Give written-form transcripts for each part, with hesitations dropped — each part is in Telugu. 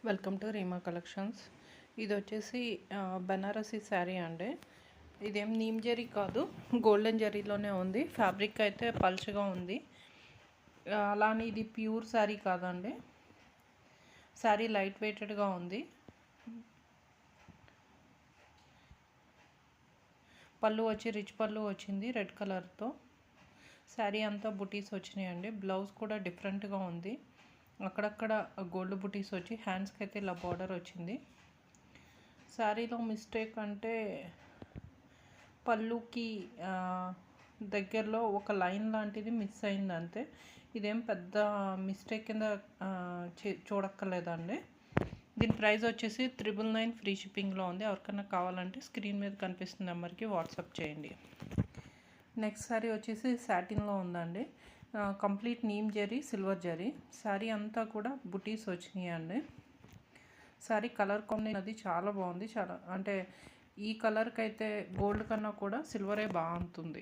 Welcome to Reema collections. ఇది వచ్చేసి బనారసి శారీ అండి. ఇదేం నీమ్ జరీ కాదు, గోల్డెన్ జరీలోనే ఉంది. ఫ్యాబ్రిక్ అయితే పల్చగా ఉంది. అలానే ఇది ప్యూర్ శారీ కాదండి. శారీ లైట్ వెయిటెడ్గా ఉంది. పళ్ళు వచ్చి రిచ్ పళ్ళు వచ్చింది రెడ్ కలర్తో. శారీ అంతా బుటీస్ వచ్చినాయండి. బ్లౌజ్ కూడా డిఫరెంట్గా ఉంది. అక్కడక్కడ గోల్డ్ బుటీస్ వచ్చి హ్యాండ్స్కి అయితే ఇలా బార్డర్ వచ్చింది. శారీలో మిస్టేక్ అంటే పళ్ళుకి దగ్గరలో ఒక లైన్ లాంటిది మిస్ అయింది అంతే. ఇదేం పెద్ద మిస్టేక్ కింద చూడక్కర్లేదండి. దీని ప్రైస్ వచ్చేసి 999 ఫ్రీ షిప్పింగ్లో ఉంది. ఎవరికైనా కావాలంటే స్క్రీన్ మీద కనిపిస్తున్న నెంబర్కి వాట్సాప్ చేయండి. నెక్స్ట్ శారీ వచ్చేసి సాటిన్లో ఉందండి. Complete neem zari, silver zari. Sari అంతా కూడా బుటీస్ వచ్చినాయండి. శారీ కలర్ కాంబినేషన్ అది చాలా బాగుంది. చాలా అంటే ఈ కలర్కి అయితే గోల్డ్ కన్నా కూడా సిల్వరే బాగుంటుంది.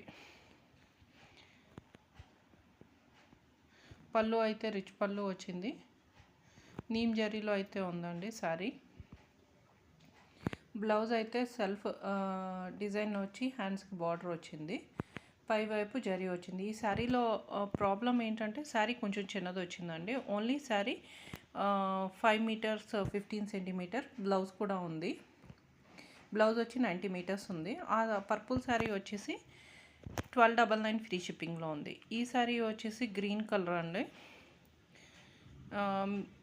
పళ్ళు అయితే రిచ్ పళ్ళు వచ్చింది. నీమ్ జరీలో అయితే ఉందండి శారీ. బ్లౌజ్ అయితే సెల్ఫ్ డిజైన్ వచ్చి హ్యాండ్స్కి బార్డర్ వచ్చింది. పై వైపు జరీ వచ్చింది. ఈ శారీలో ప్రాబ్లం ఏంటంటే శారీ కొంచెం చిన్నది వచ్చిందండి. Only sari 5 meters 15 centimeter. Blouse కూడా ఉంది. బ్లౌజ్ వచ్చి 90 మీటర్స్ ఉంది. ఆ పర్పుల్ శారీ వచ్చేసి 1299 ఫ్రీ షిప్పింగ్లో ఉంది. ఈ శారీ వచ్చేసి గ్రీన్ కలర్ అండి.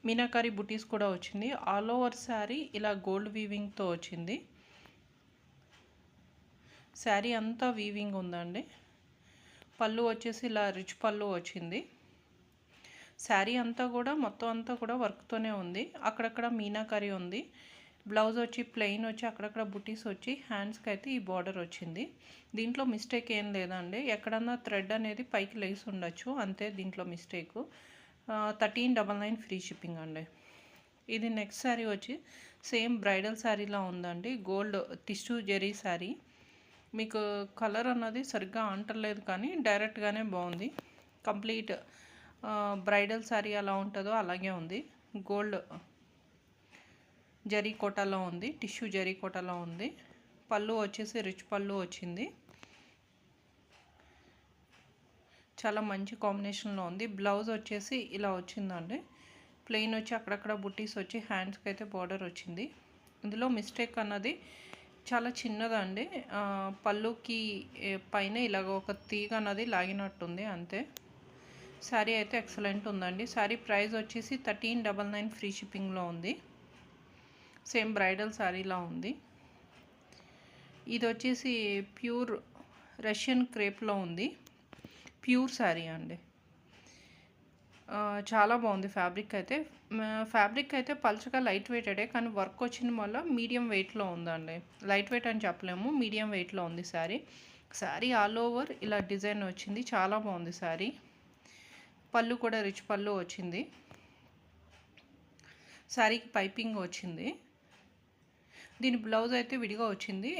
మీనాకారి బుటీస్ కూడా వచ్చింది. ఆల్ ఓవర్ శారీ ఇలా గోల్డ్ వీవింగ్తో వచ్చింది. శారీ అంతా వీవింగ్ ఉందండి. పళ్ళు వచ్చేసి ఇలా రిచ్ పళ్ళు వచ్చింది. శారీ అంతా కూడా మొత్తం అంతా కూడా వర్క్తోనే ఉంది. అక్కడక్కడ మీనాకరీ ఉంది. బ్లౌజ్ వచ్చి ప్లెయిన్ వచ్చి అక్కడక్కడ బుటీస్ వచ్చి హ్యాండ్స్కి అయితే ఈ బార్డర్ వచ్చింది. దీంట్లో మిస్టేక్ ఏం లేదండి. ఎక్కడన్నా థ్రెడ్ అనేది పైకి లేసి ఉండొచ్చు అంతే. దీంట్లో మిస్టేకు 1399 ఫ్రీ షిప్పింగ్ అండి. ఇది నెక్స్ట్ శారీ వచ్చి సేమ్ బ్రైడల్ శారీలా ఉందండి. Gold tissue zari sari. మీకు కలర్ అన్నది సరిగ్గా అంటలేదు కానీ డైరెక్ట్గానే బాగుంది. కంప్లీట్ బ్రైడల్ శారీ ఎలా ఉంటుందో అలాగే ఉంది. గోల్డ్ జరీ కోటాలో ఉంది. టిష్యూ జరీ కోటాలో ఉంది. పళ్ళు వచ్చేసి రిచ్ పళ్ళు వచ్చింది. చాలా మంచి కాంబినేషన్లో ఉంది. బ్లౌజ్ వచ్చేసి ఇలా వచ్చిందండి. ప్లెయిన్ వచ్చి అక్కడక్కడ బుట్టీస్ వచ్చి హ్యాండ్స్కి అయితే బార్డర్ వచ్చింది. ఇందులో మిస్టేక్ అన్నది చాలా చిన్నదండి. పళ్ళుకి పైన ఇలాగ ఒక తీగ అన్నది లాగినట్టుంది అంతే. శారీ అయితే ఎక్సలెంట్ ఉందండి. శారీ ప్రైస్ వచ్చేసి 1399 ఫ్రీ షిప్పింగ్లో ఉంది. సేమ్ బ్రైడల్ శారీలా ఉంది. ఇది వచ్చేసి ప్యూర్ రష్యన్ క్రేప్లో ఉంది. ప్యూర్ శారీ అండి. చాలా బాగుంది. ఫ్యాబ్రిక్ అయితే పల్చగా లైట్ వెయిటెడే కానీ వర్క్ వచ్చిన వల్ల మీడియం వెయిట్లో ఉందండి. లైట్ వెయిట్ అని చెప్పలేము, మీడియం వెయిట్లో ఉంది శారీ ఆల్ ఓవర్ ఇలా డిజైన్ వచ్చింది. చాలా బాగుంది శారీ. పళ్ళు కూడా రిచ్ పళ్ళు వచ్చింది. శారీకి పైపింగ్ వచ్చింది. దీని బ్లౌజ్ అయితే విడిగా వచ్చింది.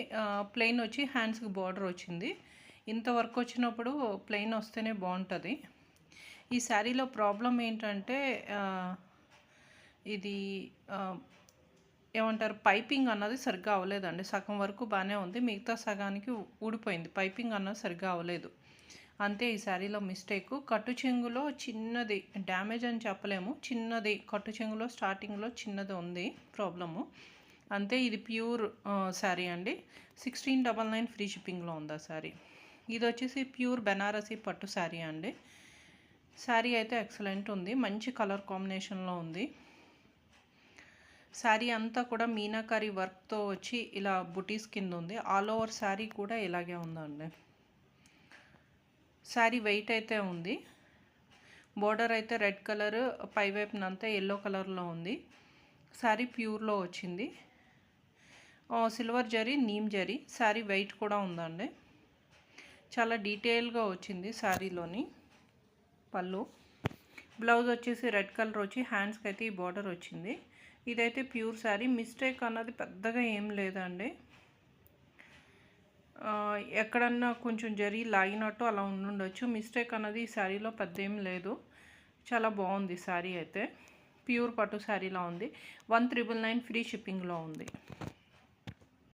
ప్లెయిన్ వచ్చి హ్యాండ్స్కి బార్డర్ వచ్చింది. ఇంత వర్క్ వచ్చినప్పుడు ప్లెయిన్ వస్తేనే బాగుంటుంది. ఈ శారీలో ప్రాబ్లం ఏంటంటే ఇది ఏమంటారు, పైపింగ్ అన్నది సరిగ్గా అవ్వలేదండి. సగం వరకు బాగానే ఉంది, మిగతా సగానికి ఊడిపోయింది. పైపింగ్ అన్నది సరిగ్గా అవ్వలేదు అంతే. ఈ శారీలో మిస్టేక్ కట్టు చెంగులో చిన్నది డ్యామేజ్ అని చెప్పలేము, చిన్నది కట్టు చెంగులో స్టార్టింగ్లో చిన్నది ఉంది ప్రాబ్లము అంతే. ఇది ప్యూర్ శారీ అండి. 1699 ఫ్రీ షిప్పింగ్లో ఉంది ఆ శారీ. ఇది వచ్చేసి ప్యూర్ బెనారసీ పట్టు శారీ అండి. శారీ అయితే ఎక్సలెంట్ ఉంది. మంచి కలర్ కాంబినేషన్లో ఉంది. శారీ అంతా కూడా మీనాకారి వర్క్తో వచ్చి ఇలా బుటీస్ కింద ఉంది. ఆల్ ఓవర్ శారీ కూడా ఇలాగే ఉందండి. శారీ వెయిట్ అయితే ఉంది. బోర్డర్ అయితే రెడ్ కలర్, పైవైపునంతా ఎల్లో కలర్లో ఉంది. శారీ ప్యూర్లో వచ్చింది. సిల్వర్ జరీ, నీమ్ జరీ. శారీ వెయిట్ కూడా ఉందండి. చాలా డీటెయిల్గా వచ్చింది శారీలోని. పళ్ళు బ్లౌజ్ వచ్చేసి రెడ్ కలర్ వచ్చి హ్యాండ్స్కి అయితే ఈ బార్డర్ వచ్చింది. ఇదైతే ప్యూర్ శారీ. మిస్టేక్ అన్నది పెద్దగా ఏం లేదండి. ఎక్కడన్నా కొంచెం జరీ లాగినట్టు అలా ఉండుండొచ్చు. మిస్టేక్ అన్నది ఈ శారీలో పెద్ద ఏం లేదు. చాలా బాగుంది శారీ అయితే. ప్యూర్ పట్టు శారీలా ఉంది. 1999 ఫ్రీ షిప్పింగ్లో ఉంది.